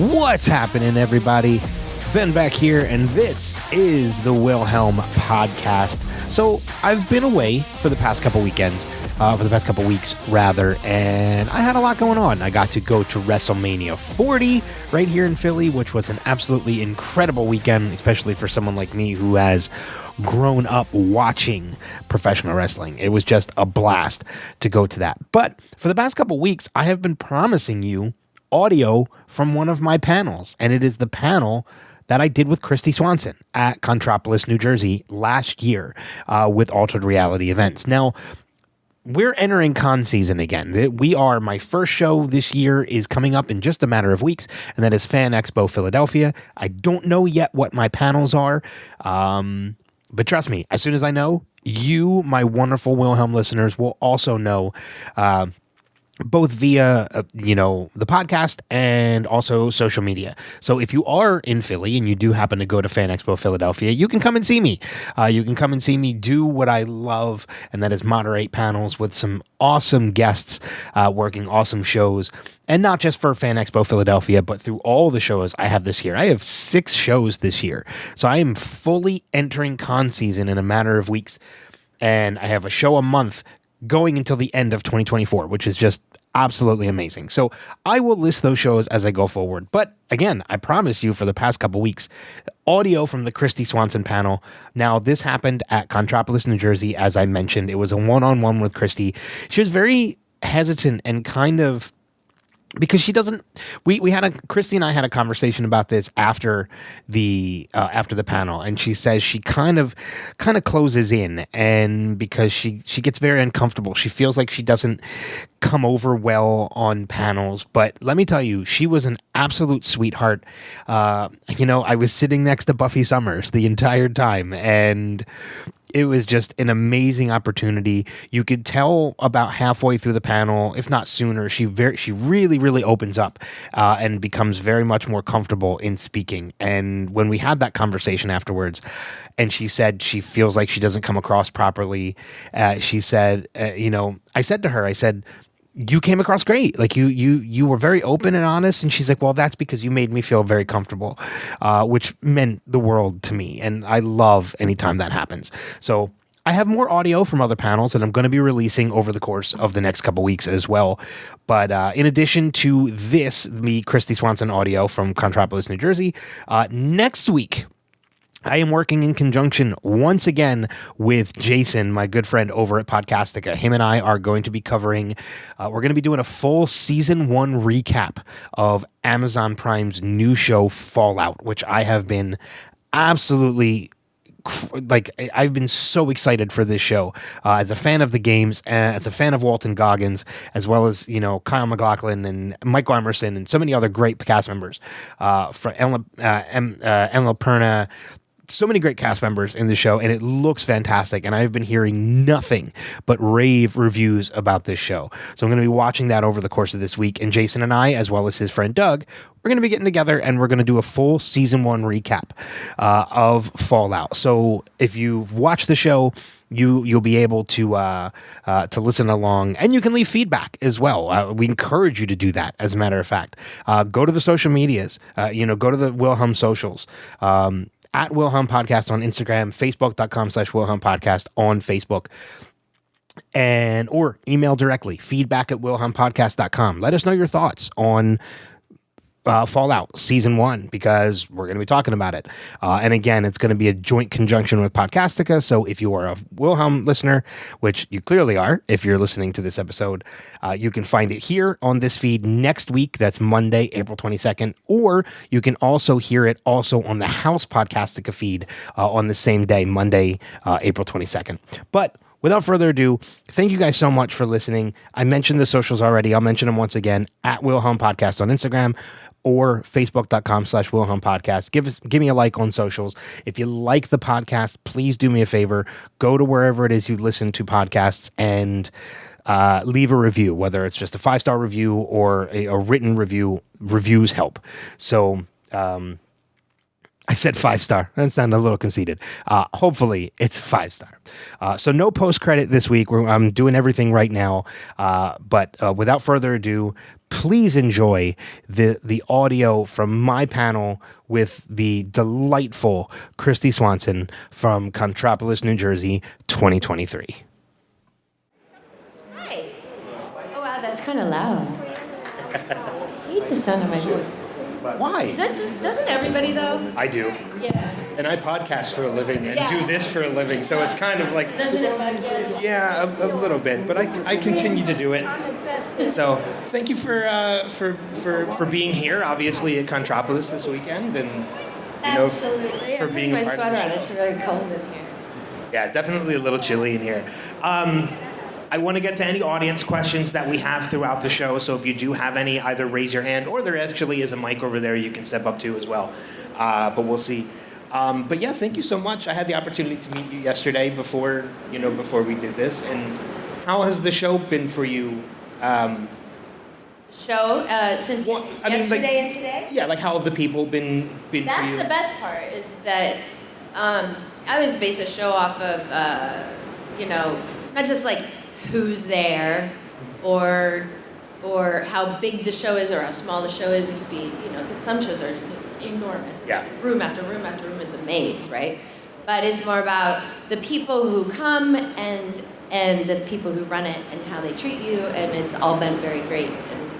What's happening, everybody? Ben back here, and this is the Wilhelm Podcast. So I've been away for the past couple weekends, weeks rather, and I had a lot going on. I got to go to WrestleMania 40 right here in Philly, which was an absolutely incredible weekend, especially for someone like me who has grown up watching professional wrestling. It was just a blast to go to that. But for the past couple weeks, I have been promising you audio from one of my panels, and it is the panel that I did with Kristy Swanson at Contropolis, New Jersey last year with Altered Reality Events. Now, we're entering con season again. My first show this year is coming up in just a matter of weeks, and that is Fan Expo Philadelphia. I don't know yet what my panels are, but trust me, as soon as I know, you, my wonderful Wilhelm listeners, will also know, both via, the podcast and also social media. So if you are in Philly and you do happen to go to Fan Expo Philadelphia, you can come and see me. You can come and see me do what I love, and that is moderate panels with some awesome guests working awesome shows. And not just for Fan Expo Philadelphia, but through all the shows I have this year. I have 6 shows this year. So I am fully entering con season in a matter of weeks. And I have a show a month going until the end of 2024, which is just absolutely amazing. So I will list those shows as I go forward. But again, I promise you for the past couple weeks, audio from the Kristy Swanson panel. Now, this happened at Contropolis, New Jersey, as I mentioned. It was a one-on-one with Kristy. She was very hesitant and kind of, because she doesn't, Kristy and I had a conversation about this after the panel, and she says she kind of closes in, and because she gets very uncomfortable. She feels like she doesn't come over well on panels, but let me tell you, she was an absolute sweetheart. I was sitting next to Buffy Summers the entire time, and it was just an amazing opportunity. You could tell about halfway through the panel, if not sooner, she really opens up and becomes very much more comfortable in speaking. And when we had that conversation afterwards, and she said she feels like she doesn't come across properly, she said, I said to her, you came across great. Like you were very open and honest. And she's like, well, that's because you made me feel very comfortable, which meant the world to me. And I love anytime that happens. So I have more audio from other panels that I'm going to be releasing over the course of the next couple weeks as well. But in addition to this, the Kristy Swanson audio from Contropolis, New Jersey, next week, I am working in conjunction once again with Jason, my good friend over at Podcastica. Him and I are going to be covering, we're going to be doing a full season 1 recap of Amazon Prime's new show Fallout, which I have been absolutely, I've been so excited for this show as a fan of the games, as a fan of Walton Goggins, as well as, Kyle MacLachlan and Michael Emerson and so many other great cast members, for Emma Perna. So many great cast members in the show, and it looks fantastic. And I've been hearing nothing but rave reviews about this show. So I'm going to be watching that over the course of this week. And Jason and I, as well as his friend Doug, we're going to be getting together, and we're going to do a full season 1 recap of Fallout. So if you've watched the show, you'll be able to listen along, and you can leave feedback as well. We encourage you to do that. As a matter of fact, go to the social medias. Go to the Wilhelm socials. At Wilhelm Podcast on Instagram, Facebook.com/Wilhelm Podcast on Facebook, or email directly, feedback@WilhelmPodcast.com. Let us know your thoughts on Fallout Season 1, because we're going to be talking about it. And again, it's going to be a joint conjunction with Podcastica, so if you are a Wilhelm listener, which you clearly are if you're listening to this episode, you can find it here on this feed next week. That's Monday, April 22nd, or you can also hear it also on the House Podcastica feed on the same day, Monday, April 22nd. But without further ado, thank you guys so much for listening. I mentioned the socials already. I'll mention them once again, at Wilhelm Podcast on Instagram, or Facebook.com/Wilhelm Podcast. Give me a like on socials. If you like the podcast, please do me a favor. Go to wherever it is you listen to podcasts and leave a review, whether it's just a 5-star review or a written review. Reviews help. So I said 5-star. That sounded a little conceited. Hopefully, it's 5-star. So no post-credit this week. I'm doing everything right now. But without further ado, please enjoy the audio from my panel with the delightful Kristy Swanson from Contropolis, New Jersey, 2023. Hi. Oh, wow, that's kind of loud. I hate the sound of my voice. Why? Doesn't everybody, though? I do. Yeah. And I podcast for a living and do this for a living, so it's kind of like... Doesn't it bug you? Yeah, a little bit, but I continue to do it. So thank you for being here, obviously, at Contropolis this weekend, and Absolutely. for I'm being putting a my part sweater of on. the show. It's really cold in here. Yeah, definitely a little chilly in here. I want to get to any audience questions that we have throughout the show, so if you do have any, either raise your hand, or there actually is a mic over there you can step up to as well. But we'll see. But yeah, thank you so much. I had the opportunity to meet you yesterday before we did this. And how has the show been for you? Since yesterday and today? Yeah, like how have the people been for you? That's the best part, is that I always base a show off of, not just like who's there or how big the show is or how small the show is. It could be, because some shows are enormous. Yeah. Room after room after room is a maze, right? But it's more about the people who come and the people who run it and how they treat you, and it's all been very great. And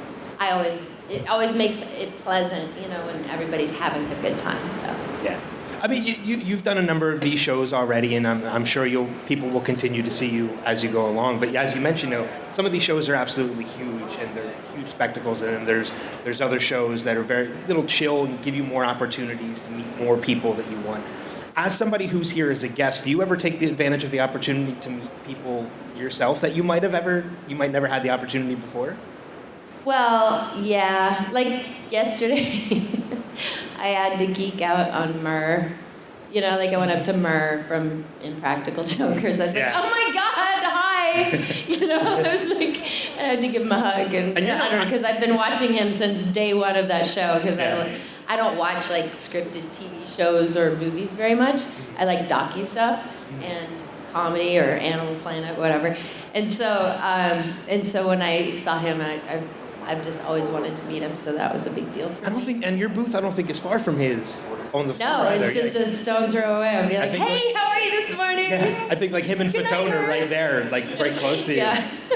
it always makes it pleasant, when everybody's having a good time. So. Yeah. I mean, you've done a number of these shows already, and I'm sure people will continue to see you as you go along. But as you mentioned, some of these shows are absolutely huge, and they're huge spectacles. And then there's other shows that are very little chill and give you more opportunities to meet more people that you want. As somebody who's here as a guest, do you ever take the advantage of the opportunity to meet people yourself that you might never had the opportunity before? Well, yeah. Like yesterday, I had to geek out on Murr. I went up to Murr from Impractical Jokers. I was like, oh my God, hi! I was like, I had to give him a hug. And I don't know, because I've been watching him since day one of that show, because I don't watch like scripted TV shows or movies very much. I like docu stuff and comedy or Animal Planet, whatever. And so when I saw him, I've just always wanted to meet him, so that was a big deal for me. And your booth, I don't think is far from his on the floor. No, it's just a stone's throw away. I'll be like, hey, how are you this morning? Yeah, I think like him and Fatone are right there, like right close to you,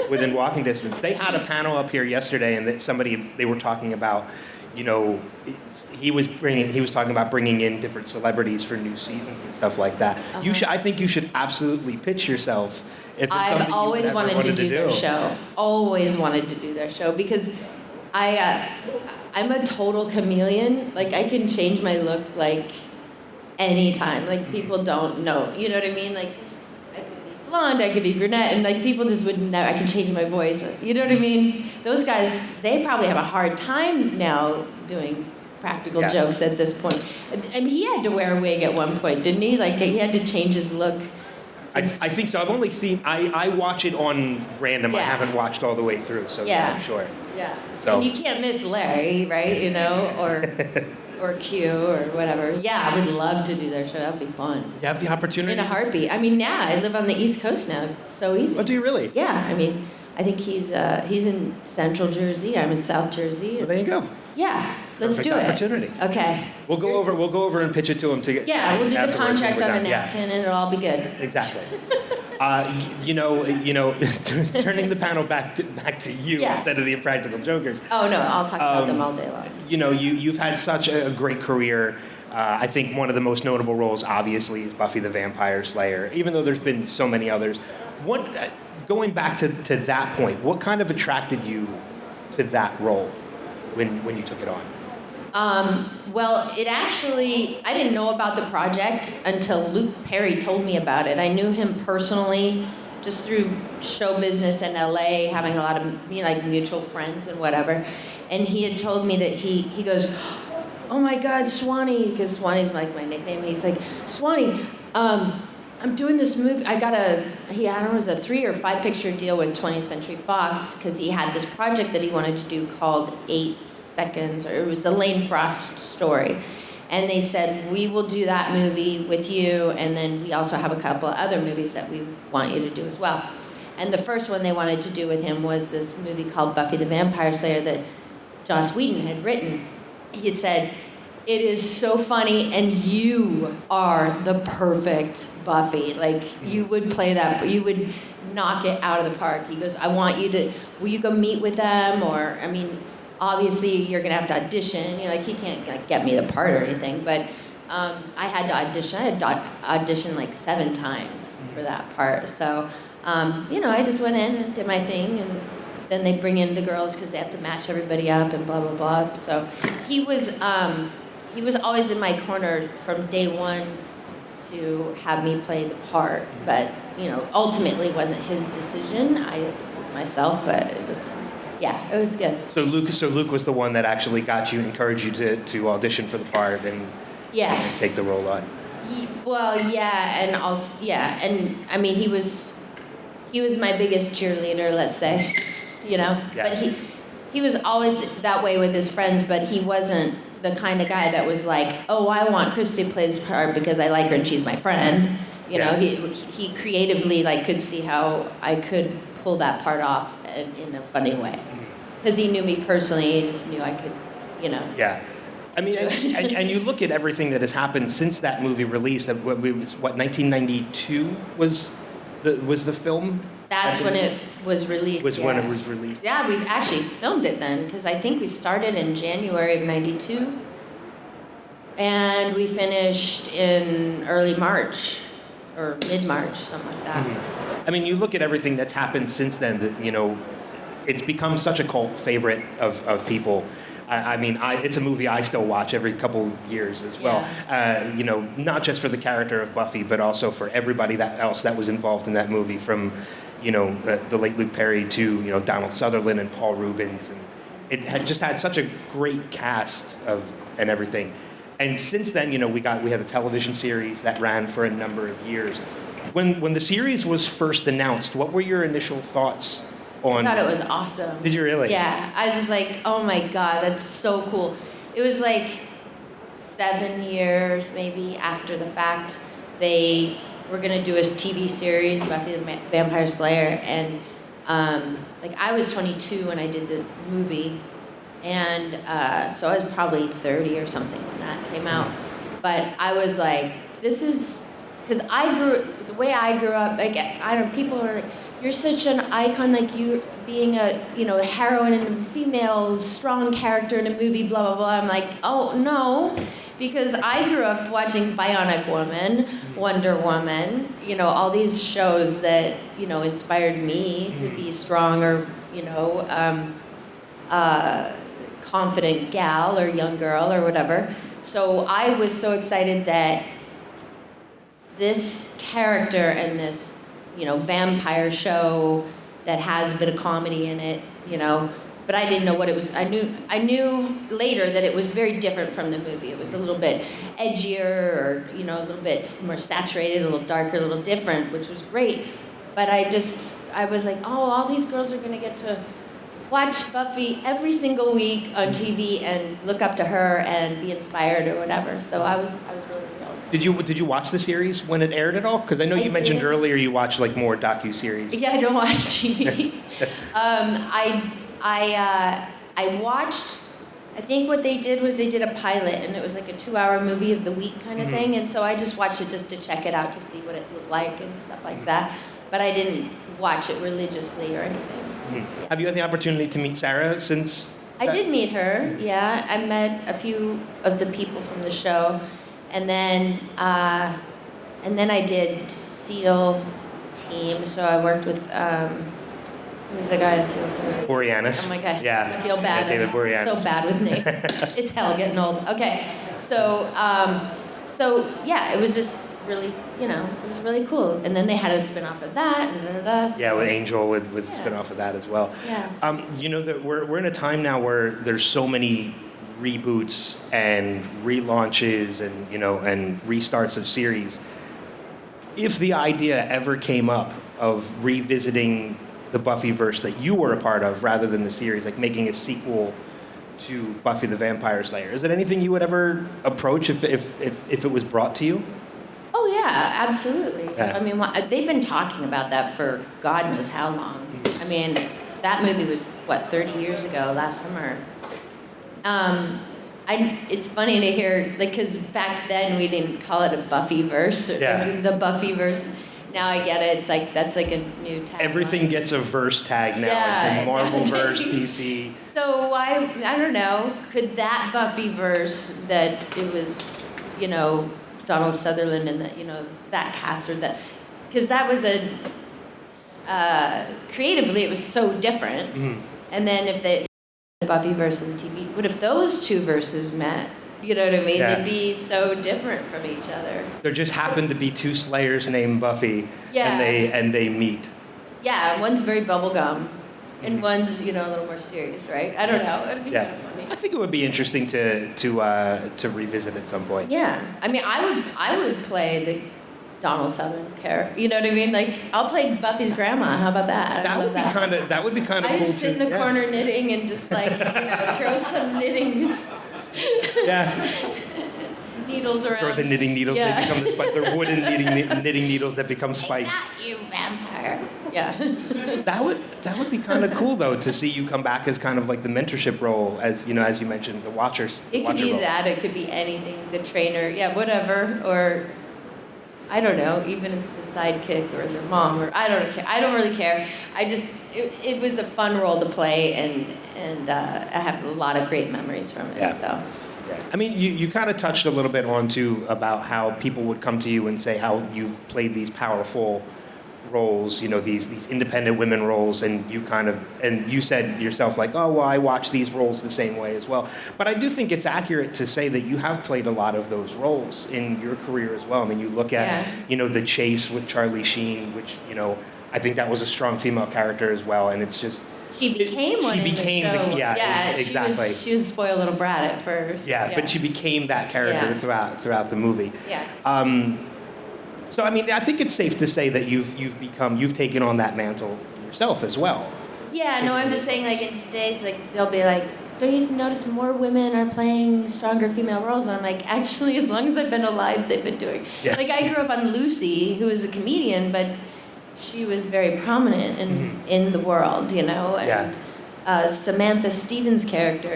within walking distance. They had a panel up here yesterday, and they were talking about, he was talking about bringing in different celebrities for new seasons and stuff like that. Uh-huh. I think you should absolutely pitch yourself. I've always wanted to do their show. Always wanted to do their show, because I'm a total chameleon. Like, I can change my look like anytime. Like, people don't know. You know what I mean? Like, I could be blonde, I could be brunette, and like people just wouldn't know. I could change my voice. You know what I mean? Those guys, they probably have a hard time now doing practical jokes at this point. And he had to wear a wig at one point, didn't he? Like, he had to change his look. I think so. I've only seen, I watch it on random. Yeah. I haven't watched all the way through, so I'm sure. Yeah. So. And you can't miss Larry, right? Or Q or whatever. Yeah, I would love to do their show. That would be fun. You have the opportunity? In a heartbeat. I mean, I live on the East Coast now. It's so easy. Oh, do you really? Yeah. I mean, I think he's in Central Jersey. I'm in South Jersey. Well, there you go. Yeah. Let's do it. Opportunity. Okay. We'll go over and pitch it to him to get. Yeah, we'll do the contract on a napkin, and it'll all be good. Exactly. Turning the panel back to you instead of the Impractical Jokers. Oh no, I'll talk about them all day long. You've had such a great career. I think one of the most notable roles, obviously, is Buffy the Vampire Slayer. Even though there's been so many others, going back to that point, what kind of attracted you to that role when you took it on? Well, I didn't know about the project until Luke Perry told me about it. I knew him personally just through show business in LA, having a lot of mutual friends and whatever. And he had told me that he goes, oh my God, Swanee, because Swanee's like my nickname. And he's like, Swanee, I'm doing this movie. I got a 3 or 5 picture deal with 20th Century Fox, because he had this project that he wanted to do called 8 Seconds, or it was the Lane Frost story. And they said, we will do that movie with you, and then we also have a couple of other movies that we want you to do as well. And the first one they wanted to do with him was this movie called Buffy the Vampire Slayer that Joss Whedon had written. He said, it is so funny, and you are the perfect Buffy. Like, you would play that, you would knock it out of the park. He goes, I want you to, will you go meet with them? Or, I mean, obviously you're gonna have to audition. You know, like, he can't like get me the part or anything, but I had to audition. I had to audition like 7 times for that part. So, you know, I just went in and did my thing, and then they bring in the girls because they have to match everybody up and blah, blah, blah. So he was always in my corner from day one to have me play the part, but, you know, ultimately it wasn't his decision. I did it myself, but it was, yeah, it was good. So Luke was the one that actually encouraged you to audition for the part and take the role on. Well, yeah, and also, yeah, and I mean, he was my biggest cheerleader, let's say, you know, but he was always that way with his friends, but he wasn't the kind of guy that was like, oh, I want Kristy to play this part because I like her and she's my friend. You know, he creatively like could see how I could pull that part off in a funny way. Because he knew me personally, he just knew I could, you know. Yeah. I mean, and you look at everything that has happened since that movie released. What 1992 was the film? That's when it was released. When it was released. Yeah, we actually filmed it then, because I think we started in January of '92, and we finished in early March or mid-March, something like that. Mm-hmm. I mean, you look at everything that's happened since then. That, you know, it's become such a cult favorite of people. I mean, it's a movie I still watch every couple years as well. Yeah. You know, not just for the character of Buffy, but also for everybody else that was involved in that movie, from, you know, the late Luke Perry to, you know, Donald Sutherland and Paul Reubens, and it had just had such a great cast and everything. And since then, you know, we had a television series that ran for a number of years. When the series was first announced, what were your initial thoughts? I thought it was awesome. Did you really? Yeah, I was like, oh my God, that's so cool. It was like 7 years maybe after the fact, they were gonna do a TV series, Buffy the Vampire Slayer, and like I was 22 when I did the movie, and so I was probably 30 or something when that came out. But I was like, this is, because the way I grew up, like, I don't, people are like, you're such an icon, like you being a, you know, a heroine and a female strong character in a movie, blah, blah, blah. I'm like, oh, no, because I grew up watching Bionic Woman, Wonder Woman, you know, all these shows that, you know, inspired me to be strong or, you know, confident gal or young girl or whatever. So I was so excited that this character and this, you know, vampire show that has a bit of comedy in it, you know, but I didn't know what it was. I knew later that it was very different from the movie. It was a little bit edgier, or, you know, a little bit more saturated, a little darker, a little different, which was great. But I was like, oh, all these girls are gonna get to watch Buffy every single week on TV and look up to her and be inspired or whatever. So I was really thrilled. Did you watch the series when it aired at all? Because I know you mentioned earlier you watched like more docu-series. Yeah, I don't watch TV. I watched, I think what they did was they did a pilot, and it was like a 2-hour movie of the week kind of thing, and so I just watched it just to check it out to see what it looked like and stuff like that. But I didn't watch it religiously or anything. Yeah. Have you had the opportunity to meet Sarah since? I did meet her, yeah. I met a few of the people from the show, and then I did SEAL team. So I worked with who's the guy at SEAL team? Boreanaz. Oh my God, yeah. I feel bad. Yeah, David Boreanaz. I'm so bad with names. It's hell getting old. Okay, so yeah, it was just really, you know, it was really cool. And then they had a spin-off of that. So. Yeah, with Angel with a spin-off of that as well. Yeah. You know, that we're in a time now where there's so many reboots and relaunches and, you know, and restarts of series. If the idea ever came up of revisiting the Buffyverse that you were a part of rather than the series, like making a sequel to Buffy the Vampire Slayer. Is it anything you would ever approach if it was brought to you? Oh yeah, absolutely. Yeah. I mean, they've been talking about that for God knows how long. I mean, that movie was 30 years ago, last summer. It's funny to hear, like, because back then we didn't call it a Buffyverse, or the Buffyverse. Now I get it. It's like that's like a new tag. Everything gets a verse tag now. It's in Marvelverse, DC. So I don't know. Could that Buffyverse that it was, Donald Sutherland and that cast, or that, because that was creatively it was so different. Mm-hmm. And then if the Buffyverse and the TV, what if those two verses met? You know what I mean? Yeah. They'd be so different from each other. There just happened to be two Slayers named Buffy, yeah. and they meet. Yeah, one's very bubblegum, and one's a little more serious, right? I don't know. It'd be kind of funny. I think it would be interesting to revisit at some point. Yeah, I mean, I would play the Donald Sutherland character. You know what I mean? Like, I'll play Buffy's grandma. How about that? That would be kind of cool. I just sit in the corner knitting and just throw some knitting. Yeah. Needles around. Throw the knitting needles. Yeah. They become they're wooden knitting needles that become spikes. Not you, vampire. Yeah. That would be kind of cool though, to see you come back as kind of like the mentorship role, as you mentioned, the Watchers. It could be role. that. It could be anything. The trainer. Yeah, whatever. Or I don't know. Even the sidekick or the mom. Or I don't care. I don't really care. It was a fun role to play, and I have a lot of great memories from it. Yeah. So. Yeah. I mean, you kind of touched a little bit on too about how people would come to you and say how you've played these powerful roles, these independent women roles, and you said yourself like, oh, well, I watch these roles the same way as well. But I do think it's accurate to say that you have played a lot of those roles in your career as well. I mean, you look at, The Chase with Charlie Sheen, which, I think that was a strong female character as well, and it's just... She became one in the show. Exactly. She was a spoiled little brat at first. Yeah, but she became that character throughout the movie. Yeah. So I mean, I think it's safe to say that you've taken on that mantle yourself as well. Yeah. No, I'm just saying, like, in today's, like, they'll be like, don't you notice more women are playing stronger female roles? And I'm like, actually, as long as I've been alive, they've been doing. Yeah. Like, I grew up on Lucy, who was a comedian, but she was very prominent in the world, And Samantha Stevens' character,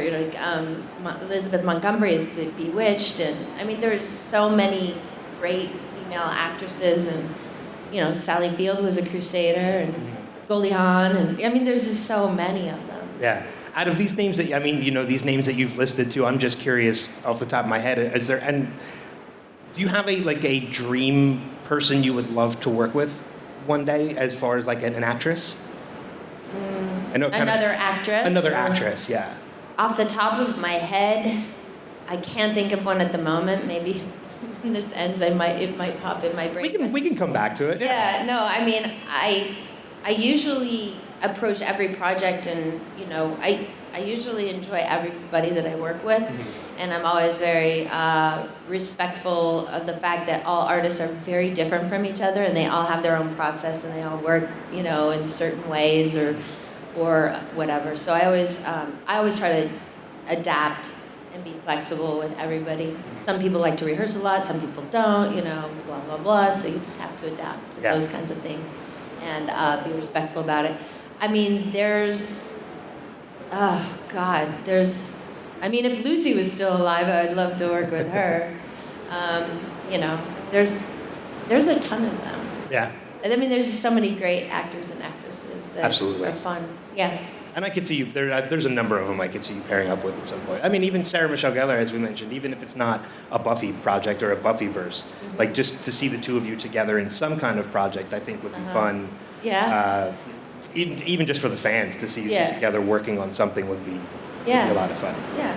Elizabeth Montgomery is Bewitched, and I mean, there's so many great female actresses, and Sally Field was a Crusader, and Goldie Hawn, and I mean, there's just so many of them. Yeah. Out of these names these names that you've listed too, I'm just curious off the top of my head, do you have a dream person you would love to work with one day, as far as like an actress? Another actress? Another actress, yeah. Off the top of my head, I can't think of one at the moment. Maybe when this ends, it might pop in my brain. We can come back to it. Yeah, no, I mean, I usually approach every project, and I usually enjoy everybody that I work with. And I'm always very respectful of the fact that all artists are very different from each other, and they all have their own process, and they all work, in certain ways or whatever. So I always try to adapt and be flexible with everybody. Some people like to rehearse a lot, some people don't, blah, blah, blah. So you just have to adapt to those kinds of things and be respectful about it. I mean, if Lucy was still alive, I'd love to work with her. There's a ton of them. Yeah. I mean, there's just so many great actors and actresses that Absolutely. are fun. Yeah. And I could see you, there's a number of them I could see you pairing up with at some point. I mean, even Sarah Michelle Gellar, as we mentioned, even if it's not a Buffy project or a Buffyverse, like just to see the two of you together in some kind of project, I think would be fun. Yeah. Even just for the fans to see you two together working on something would be a lot of fun. Yeah.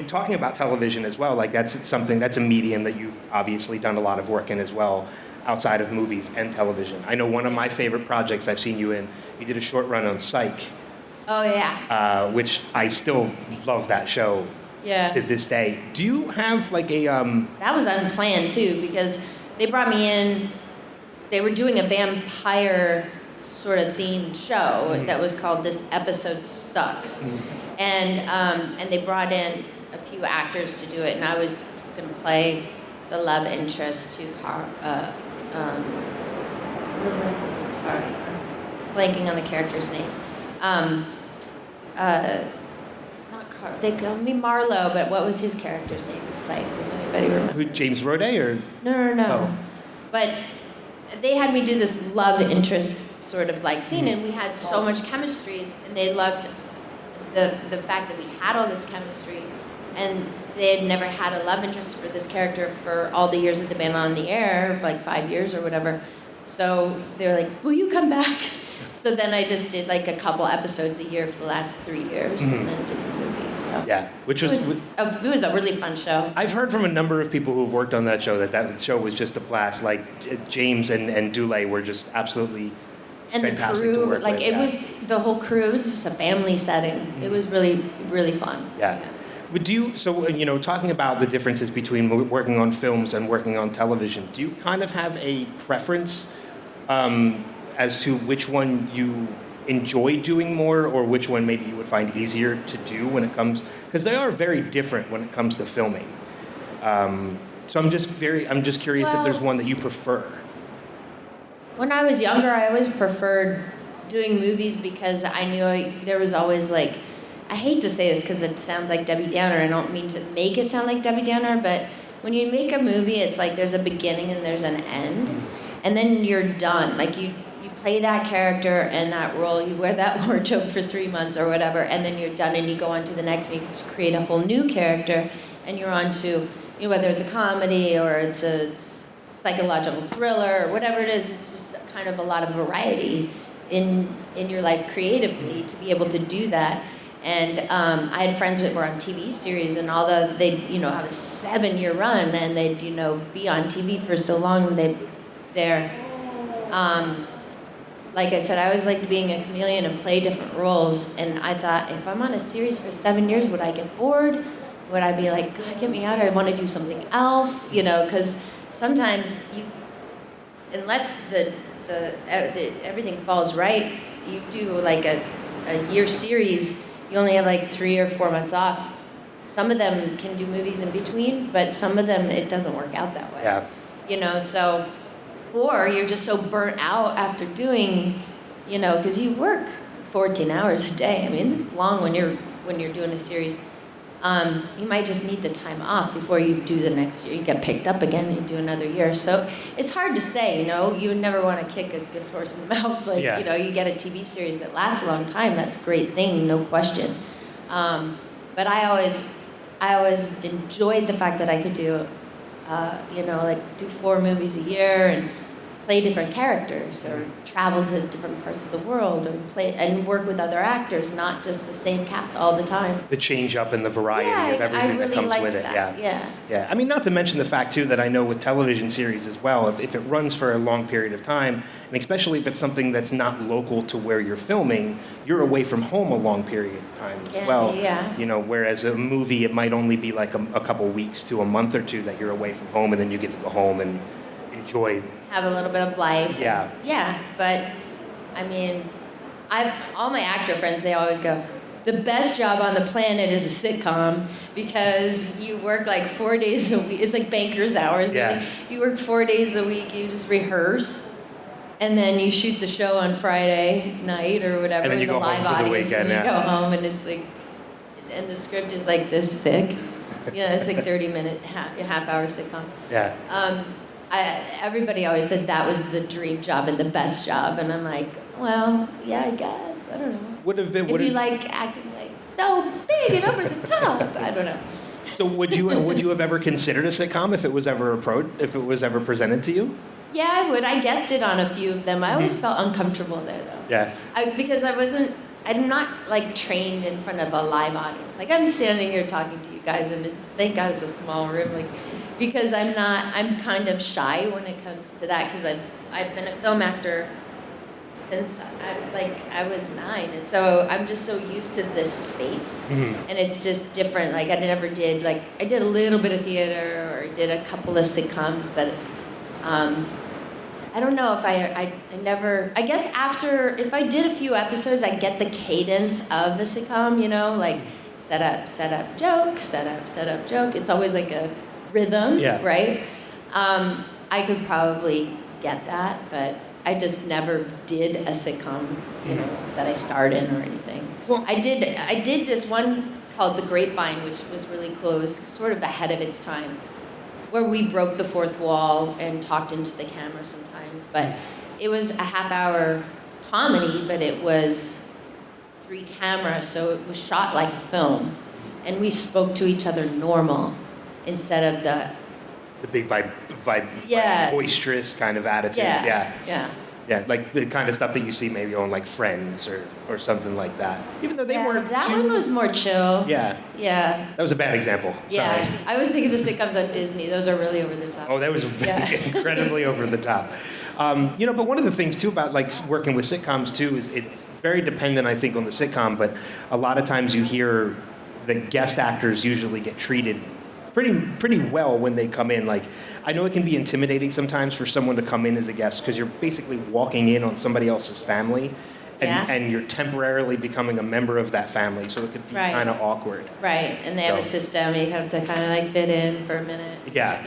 Talking about television as well, like that's a medium that you've obviously done a lot of work in as well, outside of movies and television. I know one of my favorite projects I've seen you in, you did a short run on Psych. Oh, yeah. Which I still love that show to this day. Do you have like a... That was unplanned too, because they brought me in, they were doing a vampire sort of themed show that was called This Episode Sucks. And they brought in a few actors to do it, and I was going to play the love interest to what was his name? Sorry, I'm blanking on the character's name. Not Carl. They call me Marlowe, but what was his character's name? It's like, does anybody remember? Who, James Roday or? No. Oh. But they had me do this love interest sort of like scene, and we had so much chemistry, and they loved the fact that we had all this chemistry, and they had never had a love interest for this character for all the years that they've been on the air, like 5 years or whatever. So they were like, will you come back? So then I just did like a couple episodes a year for the last 3 years, and then did the movie. So Yeah, which was... it was a really fun show. I've heard from a number of people who've worked on that show that show was just a blast. Like James and Dule were just absolutely and the fantastic to crew, work like with, it yeah. was the whole crew. It was just a family setting. It was really, really fun. Yeah. But do you, so, talking about the differences between working on films and working on television, do you kind of have a preference as to which one you enjoy doing more, or which one maybe you would find easier to do when it comes, because they are very different when it comes to filming. So I'm just curious if there's one that you prefer. When I was younger, I always preferred doing movies because I knew there was always like, I hate to say this because it sounds like Debbie Downer. I don't mean to make it sound like Debbie Downer, but when you make a movie, it's like there's a beginning and there's an end, and then you're done. Like you play that character and that role, you wear that wardrobe for 3 months or whatever, and then you're done and you go on to the next and you create a whole new character, and you're on to, whether it's a comedy or it's a psychological thriller or whatever it is, it's just kind of a lot of variety in your life creatively to be able to do that. And I had friends that were on TV series, and although they'd, have a 7-year run and they'd, be on TV for so long, like I said, I always liked being a chameleon and play different roles. And I thought, if I'm on a series for 7 years, would I get bored? Would I be like, God, get me out, I want to do something else? Because sometimes unless everything falls right, you do like a year series, you only have like 3 or 4 months off. Some of them can do movies in between, but some of them, it doesn't work out that way. Yeah. So, or you're just so burnt out after doing, because you work 14 hours a day. I mean, this is long when you're doing a series. You might just need the time off before you do the next year. You get picked up again and you do another year. So it's hard to say, You would never want to kick a good horse in the mouth. Like, you get a TV series that lasts a long time. That's a great thing, no question. But I always enjoyed the fact that I could do, do 4 movies a year and play different characters, or travel to different parts of the world, and work with other actors, not just the same cast all the time. The change up and the variety of everything that comes with it. That. Yeah. I mean, not to mention the fact too that I know with television series as well, if it runs for a long period of time, and especially if it's something that's not local to where you're filming, you're away from home a long period of time as well. Yeah. Whereas a movie, it might only be like a couple weeks to a month or two that you're away from home, and then you get to go home and enjoy. Have a little bit of life. Yeah. Yeah, but I mean, all my actor friends, they always go, the best job on the planet is a sitcom, because you work like 4 days a week. It's like banker's hours. Yeah. You work 4 days a week. You just rehearse, and then you shoot the show on Friday night or whatever. And then you with go the live home for the audience, weekend. and you go home, and it's like, and the script is like this thick. It's like 30-minute, half-hour sitcom. Yeah. Everybody always said that was the dream job and the best job, and I'm like, well, yeah, I guess. I don't know. Would have been. If you like acting like so big and over the top, I don't know. So would you have ever considered a sitcom if it was ever presented to you? Yeah, I would. I guessed it on a few of them. I always felt uncomfortable there, though. Yeah. Because I'm not like trained in front of a live audience. Like, I'm standing here talking to you guys, and thank God it's a small room. Like, because I'm kind of shy when it comes to that, because I've been a film actor since I was 9, and so I'm just so used to this space, and it's just different. Like, I did a little bit of theater, or I did a couple of sitcoms, but I don't know if I never, I guess after, if I did a few episodes, I get the cadence of the sitcom, you know, like set up, joke, set up, joke. It's always like a rhythm, right? I could probably get that, but I just never did a sitcom, you know, that I starred in or anything. Well, I did this one called The Grapevine, which was really cool. It was sort of ahead of its time, where we broke the fourth wall and talked into the camera sometimes. But it was a half-hour comedy, but it was 3 cameras, so it was shot like a film. And we spoke to each other normal instead of the big boisterous kind of attitudes. Yeah, like the kind of stuff that you see maybe on like Friends or something like that. Even though they weren't that one was more chill. Yeah. That was a bad example. Yeah. Sorry. I was thinking the sitcoms on Disney. Those are really over the top. Oh, that was incredibly over the top. You know, but one of the things too about like working with sitcoms too is it's very dependent, I think, on the sitcom. But a lot of times you hear the guest actors usually get treated pretty well when they come in. Like, I know it can be intimidating sometimes for someone to come in as a guest because you're basically walking in on somebody else's family, and you're temporarily becoming a member of that family, so it could be kind of awkward. Right, and they have a system, and you have to kind of like fit in for a minute. Yeah,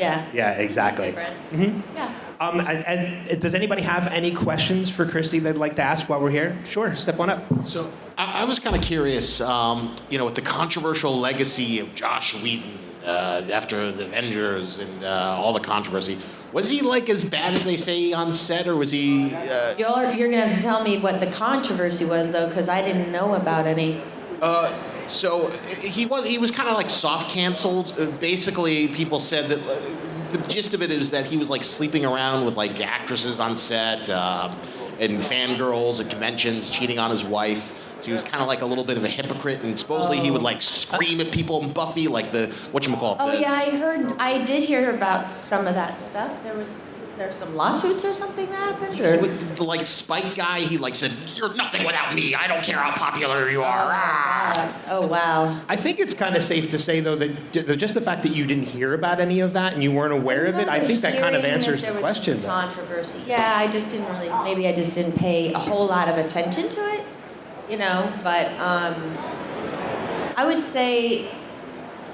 exactly. Different. Mm-hmm. Yeah. And does anybody have any questions for Kristy they'd like to ask while we're here? Sure, step on up. So I was kind of curious, you know, with the controversial legacy of Joss Whedon after the Avengers and all the controversy, was he like as bad as they say on set, or was he? You're gonna have to tell me what the controversy was, though, because I didn't know about any. So he was kind of like soft canceled. Basically, people said that the gist of it is that he was like sleeping around with like actresses on set and fangirls at conventions, cheating on his wife. So he was kind of like a little bit of a hypocrite, and supposedly he would like scream at people in Buffy, like the whatchamacallit. I did hear about some of that stuff. There's some lawsuits or something that happened? Or? The like Spike guy, he like said, "You're nothing without me. I don't care how popular you are." Oh wow. I think it's kind of safe to say though that just the fact that you didn't hear about any of that and you weren't aware of it, I think that kind of answers the question. There was some controversy. Yeah, I just didn't pay a whole lot of attention to it, you know. But I would say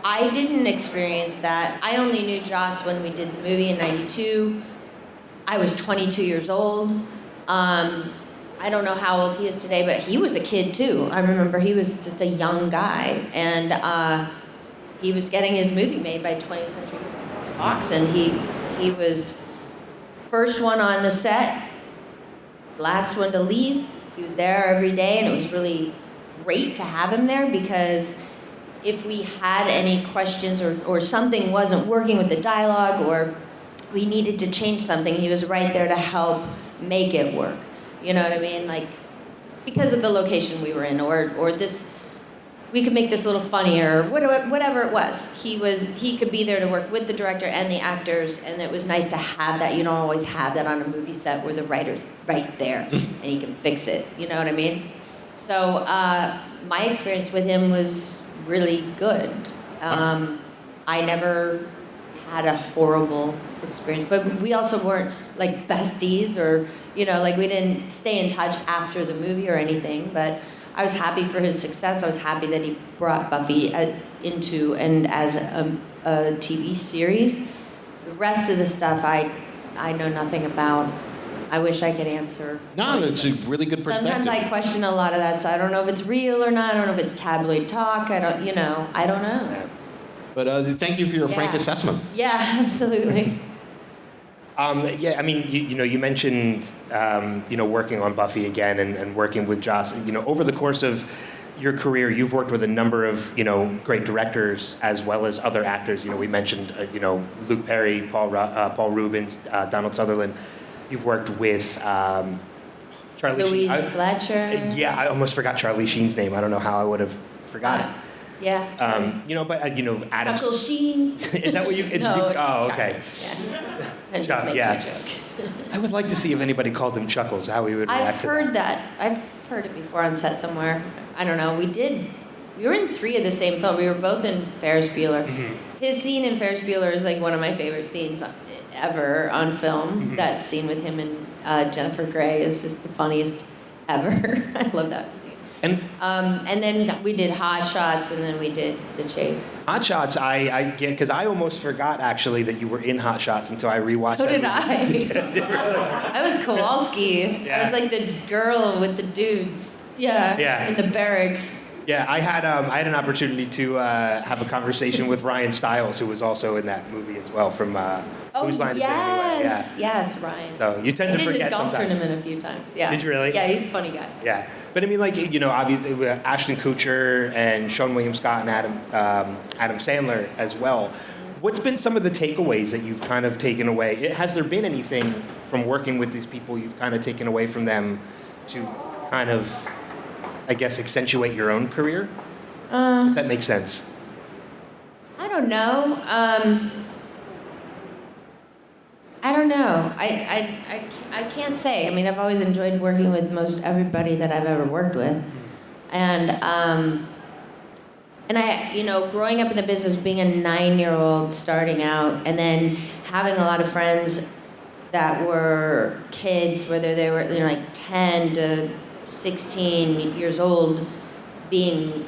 I didn't experience that. I only knew Joss when we did the movie in '92. I was 22 years old. I don't know how old he is today, but he was a kid too. I remember he was just a young guy, and he was getting his movie made by 20th Century Fox, and he was first one on the set, last one to leave. He was there every day, and it was really great to have him there, because if we had any questions or something wasn't working with the dialogue, or we needed to change something, he was right there to help make it work. You know what I mean? Like, because of the location we were in, or this, we could make this a little funnier, or whatever it was. He could be there to work with the director and the actors, and it was nice to have that. You don't always have that on a movie set where the writer's right there and he can fix it. You know what I mean? So my experience with him was really good. I never had a horrible experience, but we also weren't like besties, or like we didn't stay in touch after the movie or anything. But I was happy for his success. I was happy that he brought Buffy into and as a TV series. The rest of the stuff I know nothing about. I wish I could answer. No, it's a really good perspective. Sometimes I question a lot of that, so I don't know if it's real or not. I don't know if it's tabloid talk. I don't know. Yeah. But thank you for your frank assessment. Yeah, absolutely. I mean, you mentioned, working on Buffy again and working with Joss. Over the course of your career, you've worked with a number of, great directors as well as other actors. We mentioned, Luke Perry, Paul Rubens, Donald Sutherland. You've worked with Charlie Louise Fletcher. Yeah, I almost forgot Charlie Sheen's name. I don't know how I would have forgotten. Yeah. Adam. Chuckle Sheen. Is that what you? No. Oh, okay. Yeah. I'm just making a joke. I would like to see if anybody called him Chuckles, how he would react to that. I've heard it before on set somewhere. I don't know. We did we were in 3 of the same film. We were both in Ferris Bueller. His scene in Ferris Bueller is like one of my favorite scenes ever on film. That scene with him and Jennifer Grey is just the funniest ever. I love that scene. And then we did Hot Shots, and then we did The Chase. Hot Shots, I get, because I almost forgot actually that you were in Hot Shots until I rewatched So that did movie. I. I was Kowalski. Yeah. I was like the girl with the dudes. Yeah. In the barracks. Yeah, I had an opportunity to have a conversation with Ryan Stiles, who was also in that movie as well, from Whose Line Is It Anyway? Yes, Ryan. So you tend to forget I did his golf sometimes. tournament a few times. Yeah. Did you really? Yeah, he's a funny guy. Yeah, but I mean, like, you know, obviously Ashton Kutcher and Sean William Scott and Adam Sandler as well. What's been some of the takeaways that you've kind of taken away? Has there been anything from working with these people you've kind of taken away from them to kind of, I guess, accentuate your own career? If that makes sense. I don't know. I don't know. I can't say. I mean, I've always enjoyed working with most everybody that I've ever worked with, and I, you know, growing up in the business, being a 9-year-old starting out, and then having a lot of friends that were kids, whether they were, you know, like 10 to 16 years old, being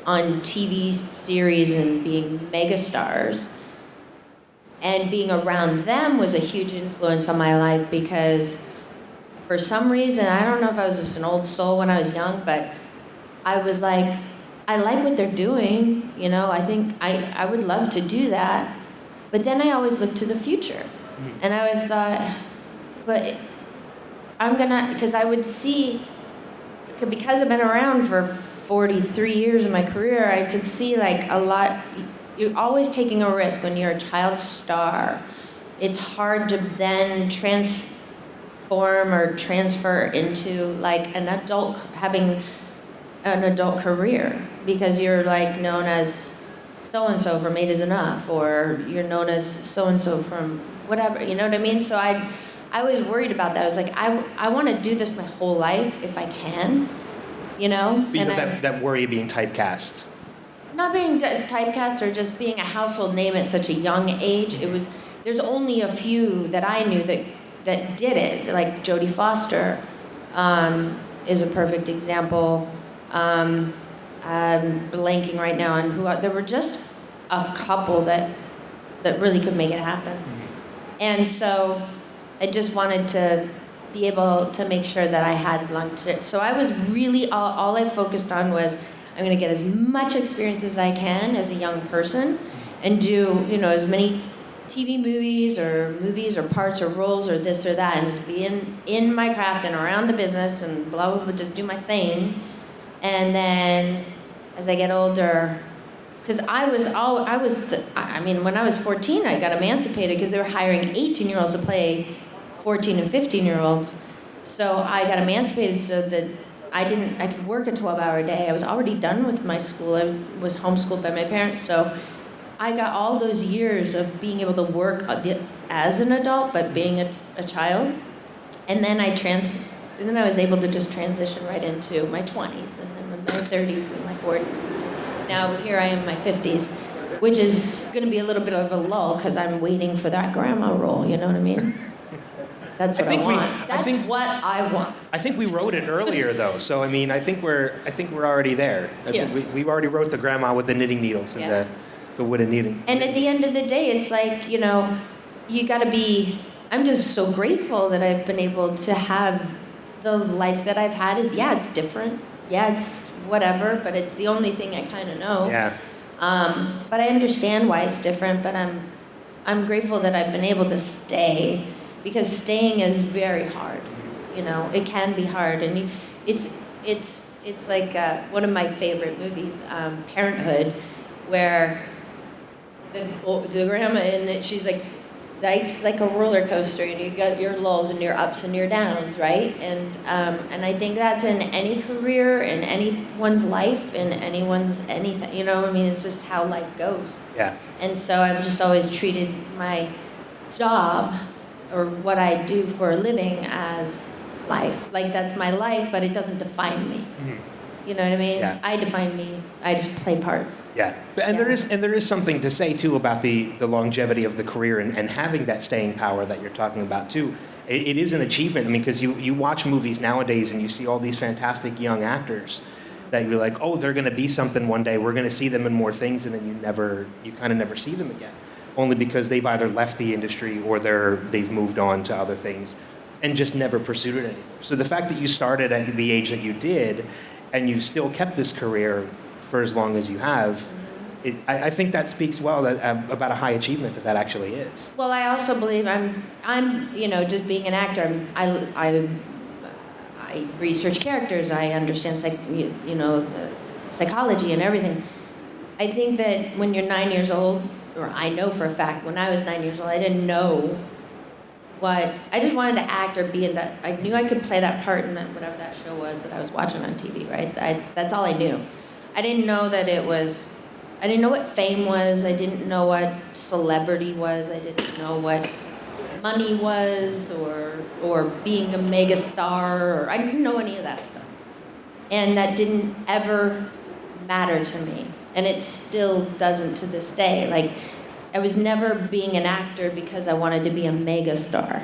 on TV series and being megastars. And being around them was a huge influence on my life because for some reason, I don't know if I was just an old soul when I was young, but I was like, I like what they're doing, you know, I think I would love to do that. But then I always looked to the future. And I always thought, but I'm gonna, because I would see, because I've been around for 43 years of my career, I could see like a lot. You're always taking a risk when you're a child star. It's hard to then transform or transfer into like an adult, having an adult career, because you're like known as so-and-so from 8 is Enough, or you're known as so-and-so from whatever, you know what I mean? So I was worried about that. I was like, I want to do this my whole life if I can, you know? But you know, that worry of being typecast. Not being typecast or just being a household name at such a young age. There's only a few that I knew that did it, like Jodie Foster is a perfect example. I'm blanking right now on who. There were just a couple that really could make it happen. And so I just wanted to be able to make sure that I had longevity. So I was really, all I focused on was, I'm going to get as much experience as I can as a young person and do, you know, as many TV movies or parts or roles or this or that, and just be in my craft and around the business and blah, blah, blah, just do my thing. And then as I get older, because when I was 14, I got emancipated because they were hiring 18-year-olds to play 14 and 15-year-olds. So I got emancipated so that I could work a 12-hour day. I was already done with my school. I was homeschooled by my parents. So I got all those years of being able to work as an adult, but being a child. And then I was able to just transition right into my 20s, and then my 30s and my 40s. Now here I am in my 50s, which is going to be a little bit of a lull because I'm waiting for that grandma role, you know what I mean? That's what I want. That's what I want. I think we wrote it earlier though, so I mean, I think we're already there. I think we already wrote the grandma with the knitting needles and the wooden knitting. And at the end of the day, it's like, you know, you got to be. I'm just so grateful that I've been able to have the life that I've had. Yeah, it's different. Yeah, it's whatever, but it's the only thing I kind of know. Yeah. But I understand why it's different. But I'm grateful that I've been able to stay. Because staying is very hard, you know. It can be hard, and it's like one of my favorite movies, Parenthood, where the grandma in it, she's like, life's like a roller coaster, and you got your lulls and your ups and your downs, right? And I think that's in any career, in anyone's life, in anyone's anything, you know. I mean, it's just how life goes. Yeah. And so I've just always treated my job, or what I do for a living, as life. Like, that's my life, but it doesn't define me. You know what I mean? Yeah. I define me. I just play parts. Yeah, and there is something to say too about the longevity of the career and having that staying power that you're talking about too. It is an achievement. I mean, because you watch movies nowadays and you see all these fantastic young actors that you're like, oh, they're going to be something one day. We're going to see them in more things, and then you kind of never see them again, only because they've either left the industry or they've moved on to other things and just never pursued it anymore. So the fact that you started at the age that you did, and you've still kept this career for as long as you have, I think that speaks well about a high achievement that actually is. Well, I also believe I'm just being an actor. I research characters. I understand psychology and everything. I think that when you're 9 years old, or I know for a fact, when I was 9 years old, I didn't know what, I just wanted to act or be in that. I knew I could play that part in that, whatever that show was that I was watching on TV, right? That's all I knew. I didn't know that it was, I didn't know what fame was. I didn't know what celebrity was. I didn't know what money was, or being a mega star, or I didn't know any of that stuff. And that didn't ever matter to me. And it still doesn't to this day. Like, I was never being an actor because I wanted to be a mega star.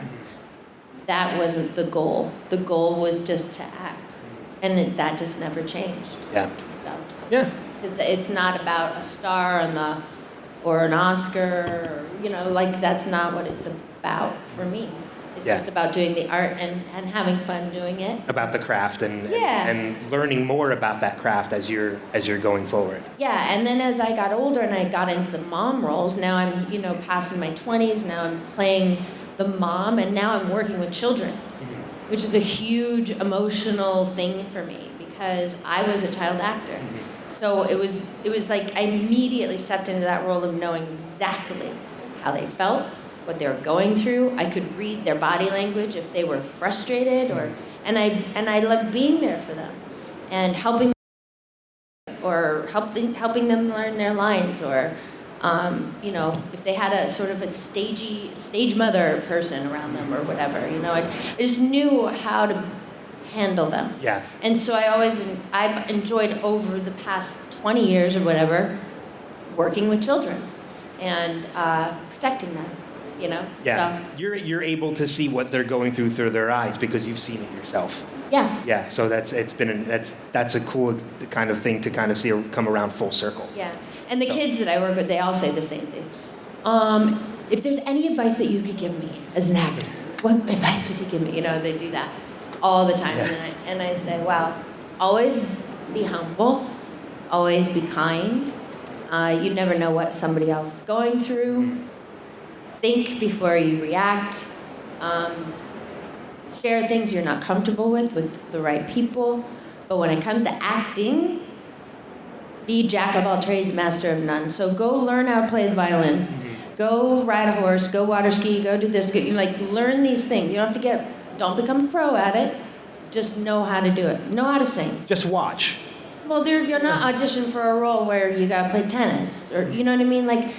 That wasn't the goal. The goal was just to act. And that just never changed. Yeah. So, Yeah. it's not about a star or an Oscar, or, that's not what it's about for me. It's just about doing the art and having fun doing it. About the craft and learning more about that craft as you're going forward. Yeah, and then as I got older and I got into the mom roles, now I'm, passing my 20s, now I'm playing the mom, and now I'm working with children, which is a huge emotional thing for me because I was a child actor. So it was like I immediately stepped into that role of knowing exactly how they felt, what they were going through. I could read their body language if they were frustrated, and I loved being there for them and helping them learn their lines, or if they had a sort of a stage mother person around them or whatever, I just knew how to handle them. Yeah. And so I've enjoyed over the past 20 years or whatever working with children and protecting them. Yeah. So, You're able to see what they're going through their eyes because you've seen it yourself. yeah. Yeah. So that's a cool kind of thing to kind of see come around full circle. Yeah. And the kids that I work with, they all say the same thing. If there's any advice that you could give me as an actor, what advice would you give me? They do that all the time. Yeah. And I say, wow, always be humble, always be kind. You never know what somebody else is going through. Think before you react. Share things you're not comfortable with the right people. But when it comes to acting, be jack of all trades, master of none. So go learn how to play the violin. Go ride a horse. Go water ski. Go do this. Learn these things. You don't become a pro at it. Just know how to do it. Know how to sing. Just watch. Well, you're not auditioning for a role where you gotta play tennis, or you know what I mean?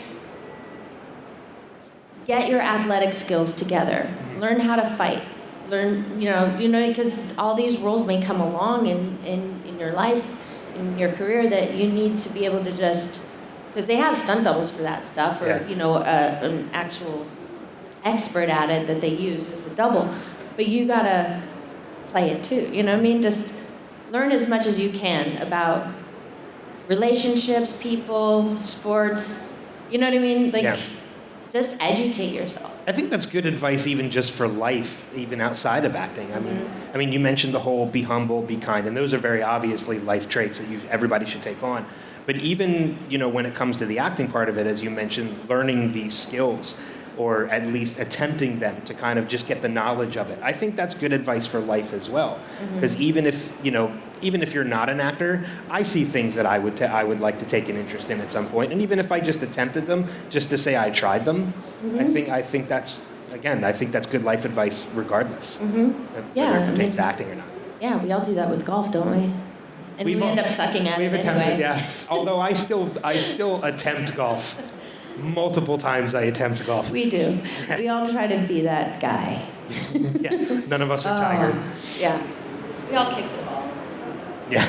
Get your athletic skills together. Learn how to fight. Learn, because all these roles may come along in your life, in your career, that you need to be able to because they have stunt doubles for that stuff, or an actual expert at it that they use as a double. But you gotta play it too. You know what I mean? Just learn as much as you can about relationships, people, sports. You know what I mean? Just educate yourself. I think that's good advice, even just for life, even outside of acting. I mean, you mentioned the whole be humble, be kind, and those are very obviously life traits that everybody should take on. But even when it comes to the acting part of it, as you mentioned, learning these skills, or at least attempting them to kind of just get the knowledge of it. I think that's good advice for life as well. Because even if you're not an actor, I see things that I would like to take an interest in at some point. And even if I just attempted them, just to say I tried them, I think that's good life advice regardless. Whether it pertains to acting or not. Yeah, we all do that with golf, don't we? And we end up sucking at it anyway. Yeah. Although I still attempt golf. Multiple times I attempt golf. We do. We all try to be that guy. Yeah. None of us are Tiger. Yeah. We all kick the ball. Yeah.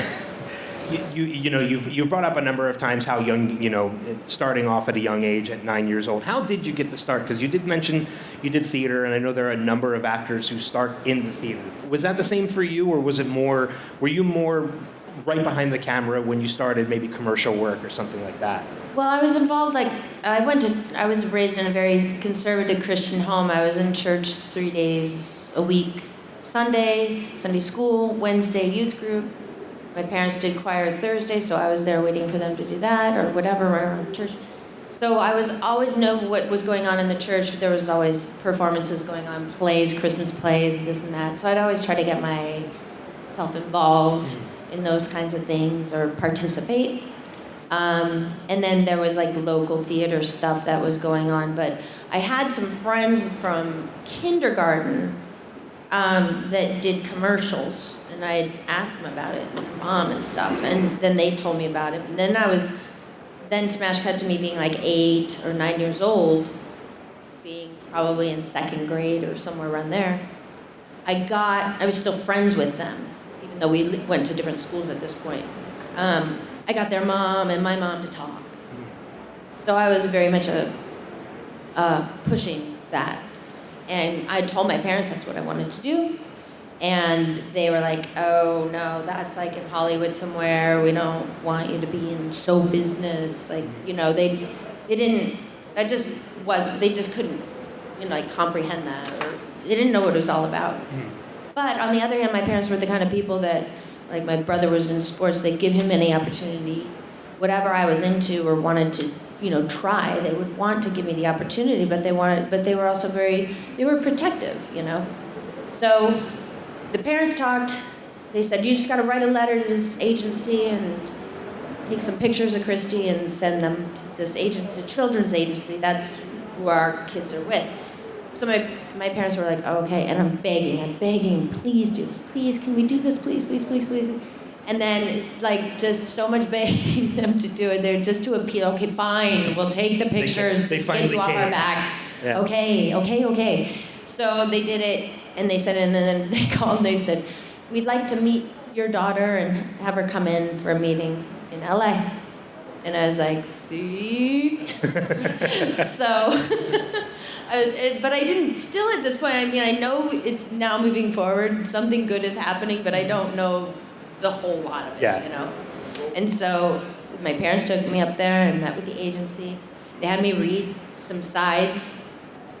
you've brought up a number of times how young, starting off at a young age at 9 years old. How did you get to start? Because you did mention you did theater, and I know there are a number of actors who start in the theater. Was that the same for you, or were you more right behind the camera when you started, maybe commercial work or something like that? Well, I was involved, I was raised in a very conservative Christian home. I was in church 3 days a week. Sunday school, Wednesday youth group. My parents did choir Thursday, so I was there waiting for them to do that or whatever, run around the church. So I was always know what was going on in the church. There was always performances going on, plays, Christmas plays, this and that. So I'd always try to get myself involved in those kinds of things or participate. And then there was like local theater stuff that was going on. But I had some friends from kindergarten that did commercials, and I had asked them about it, my mom and stuff, and then they told me about it. And then smash cut to me being like 8 or 9 years old, being probably in second grade or somewhere around there. I was still friends with them, even though we went to different schools at this point. I got their mom and my mom to talk. So I was very much pushing that. And I told my parents that's what I wanted to do. And they were like, oh no, that's like in Hollywood somewhere. We don't want you to be in show business. Like, they just couldn't, comprehend that, or they didn't know what it was all about. But on the other hand, my parents were the kind of people that, like my brother was in sports, they'd give him any opportunity, whatever I was into or wanted to, try, they would want to give me the opportunity, but they were also they were protective, So the parents talked, they said, you just got to write a letter to this agency and take some pictures of Kristy and send them to this agency, children's agency, that's who our kids are with. So my parents were like, oh, okay, and I'm begging, please do this, please, can we do this, please, please, please, please. And then, just so much begging them to do it. They're just to appeal. Okay, fine. We'll take the pictures. They just finally get you off our back. Yeah. Okay. So they did it, and they said, and then they called and they said, we'd like to meet your daughter and have her come in for a meeting in LA. And I was like, see? So, but I didn't, still at this point, I know it's now moving forward. Something good is happening, but I don't know the whole lot of it, And so my parents took me up there and met with the agency. They had me read some sides,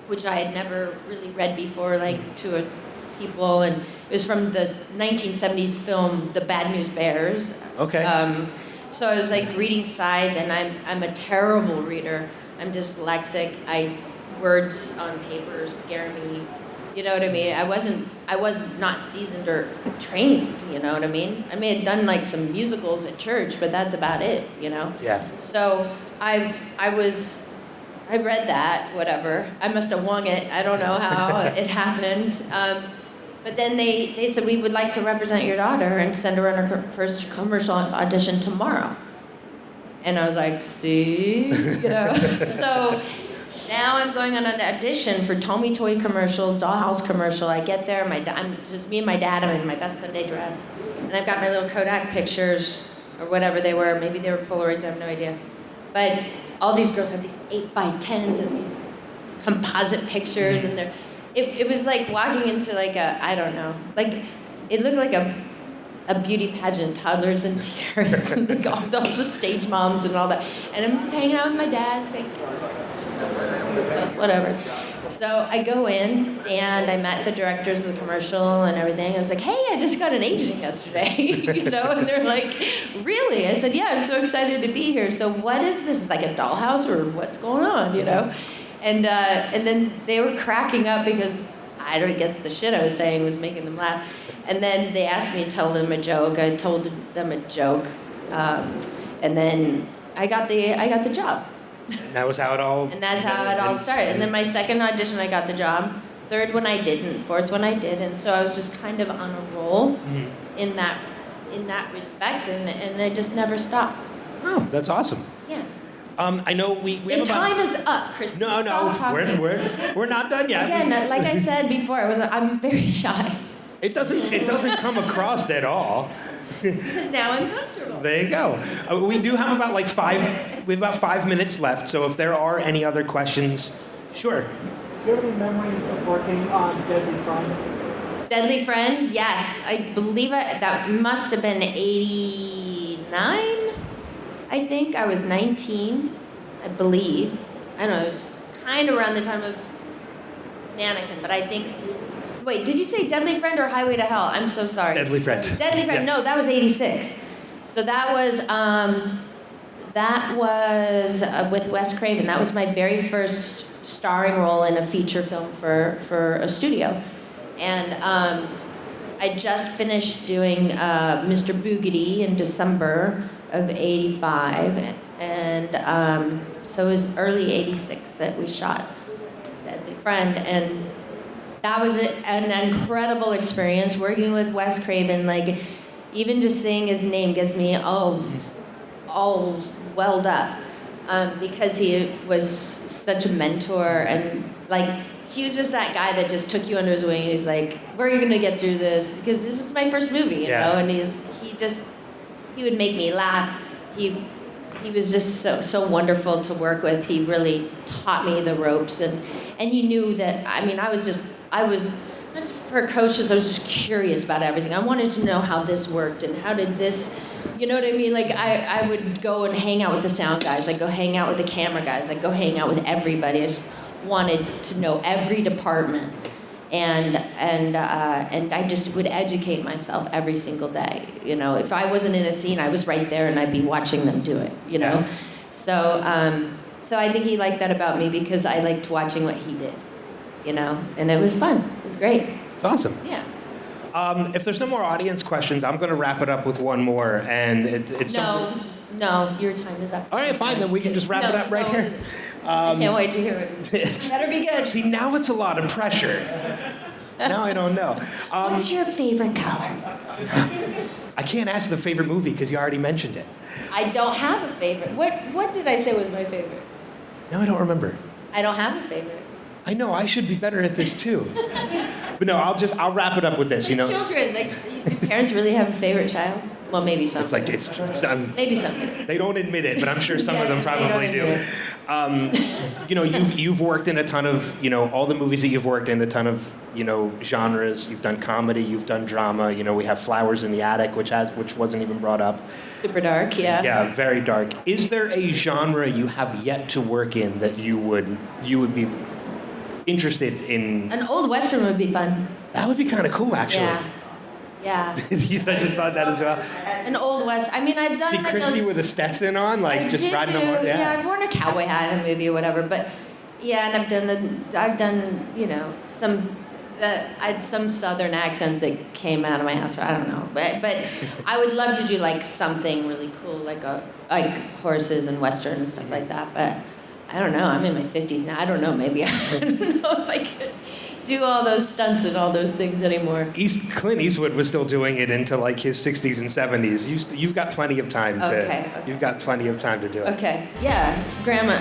which I had never really read before, to people. And it was from the 1970s film, The Bad News Bears. Okay. So I was reading sides, and I'm a terrible reader. I'm dyslexic. Words on paper scare me. You know what I mean? I was not seasoned or trained, you know what I mean? I may have done some musicals at church, but that's about it, Yeah. So I read that, whatever. I must have wung it. I don't know how it happened. But then they said, we would like to represent your daughter and send her on her first commercial audition tomorrow. And I was like, see? So now I'm going on an audition for Tommy Toy commercial, Dollhouse commercial. I get there, I'm just me and my dad. I'm in my best Sunday dress. And I've got my little Kodak pictures, or whatever they were. Maybe they were Polaroids, I have no idea. But all these girls have these 8x10s and these composite pictures, and it was like walking into I don't know, it looked like a beauty pageant, toddlers in tears, and all the stage moms and all that. And I'm just hanging out with my dad, saying, whatever. So I go in, and I met the directors of the commercial and everything. I was like, hey, I just got an agent yesterday, and they're like, really? I said, yeah, I'm so excited to be here. So what is this? Is like a dollhouse, or what's going on, And then they were cracking up because I don't guess the shit I was saying was making them laugh. And then they asked me to tell them a joke. I told them a joke, and then I got the job. And that was how it all. And that's how it all started. And then my second audition, I got the job. Third one, I didn't. Fourth one, I did. And so I was just kind of on a roll in that respect, and I just never stopped. Oh, that's awesome. Yeah. I know we have And time is up, Kristy. No, Stop talking. we're not done yet. Again, like I said before, I'm very shy. It doesn't come across at all. Because now I'm comfortable. There you go. We do have about we have about 5 minutes left. So if there are any other questions, sure. Do you have any memories of working on Deadly Friend? Deadly Friend, yes. I believe that must have been 89, I think. I was 19, I believe. I don't know, it was kind of around the time of Mannequin, but I think... Wait, did you say Deadly Friend or Highway to Hell? I'm so sorry. Deadly Friend. Deadly Friend, Yeah. no, that was 86. So that was with Wes Craven. That was my very first starring role in a feature film for a studio. And I just finished doing Mr. Boogedy in December of 85. And so it was early 86 that we shot Deadly Friend. And that was an incredible experience working with Wes Craven. Like, even just saying his name gets me all welled up because he was such a mentor, and like he was just that guy that just took you under his wing. And he's like, "Where are you gonna get through this?" Because it was my first movie, you know. And he would make me laugh. He was just so wonderful to work with. He really taught me the ropes, and he knew that. I mean, I was not just precocious. I was just curious about everything. I wanted to know how this worked and how did this, you know what I mean? Like I would go and hang out with the sound guys. I'd go hang out with the camera guys. I'd go hang out with everybody. I just wanted to know every department, and I just would educate myself every single day. You know, if I wasn't in a scene, I was right there and I'd be watching them do it. You know, so I think he liked that about me because I liked watching what he did. You know, and it was fun. It was great. It's awesome. Yeah. If there's no more audience questions, I'm going to wrap it up with one more, and it's something... No, your time is up. All right, fine, then we can just wrap it up right here. I can't wait to hear it. It better be good. See, now it's a lot of pressure. Now I don't know. What's your favorite color? I can't ask the favorite movie because you already mentioned it. I don't have a favorite. What did I say was my favorite? No, I don't remember. I don't have a favorite. I know, I should be better at this too. But no, I'll wrap it up with this, you know. Children, like, do parents really have a favorite child? Well, maybe some. It's maybe some. They don't admit it, but I'm sure some of them probably do. You know, you've worked in a ton of, you know, all the movies that you've worked in, a ton of, you know, genres. You've done comedy, you've done drama. You know, we have Flowers in the Attic, which wasn't even brought up. Super dark, yeah. Yeah, very dark. Is there a genre you have yet to work in that you would be interested in? An old Western would be fun. That would be kind of cool, actually. Yeah. I just thought that as well. An old West. I mean, I've done. See Kristy with a Stetson on, like just riding on one. Yeah, I've worn a cowboy hat in a movie or whatever. But yeah, and I've done, you know, some Southern accent that came out of my house. I don't know, but I would love to do like something really cool, like horses and Western and stuff like that. But I don't know. I'm in my 50s now. I don't know. Maybe I don't know if I could do all those stunts and all those things anymore. Clint Eastwood was still doing it into like his 60s and 70s. You've got plenty of time to. Okay. You've got plenty of time to do it. Okay. Yeah. Grandma.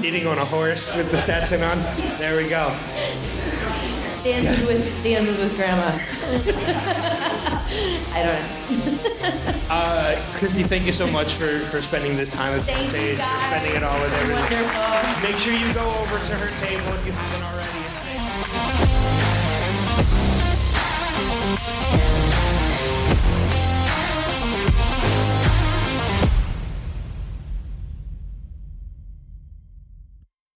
Eating on a horse with the Stetson on. There we go. Dances with grandma. I don't know. Kristy, thank you so much for spending this time with Thank you, stage, guys. for spending it all with everything. Wonderful. Make sure you go over to her table if you haven't already.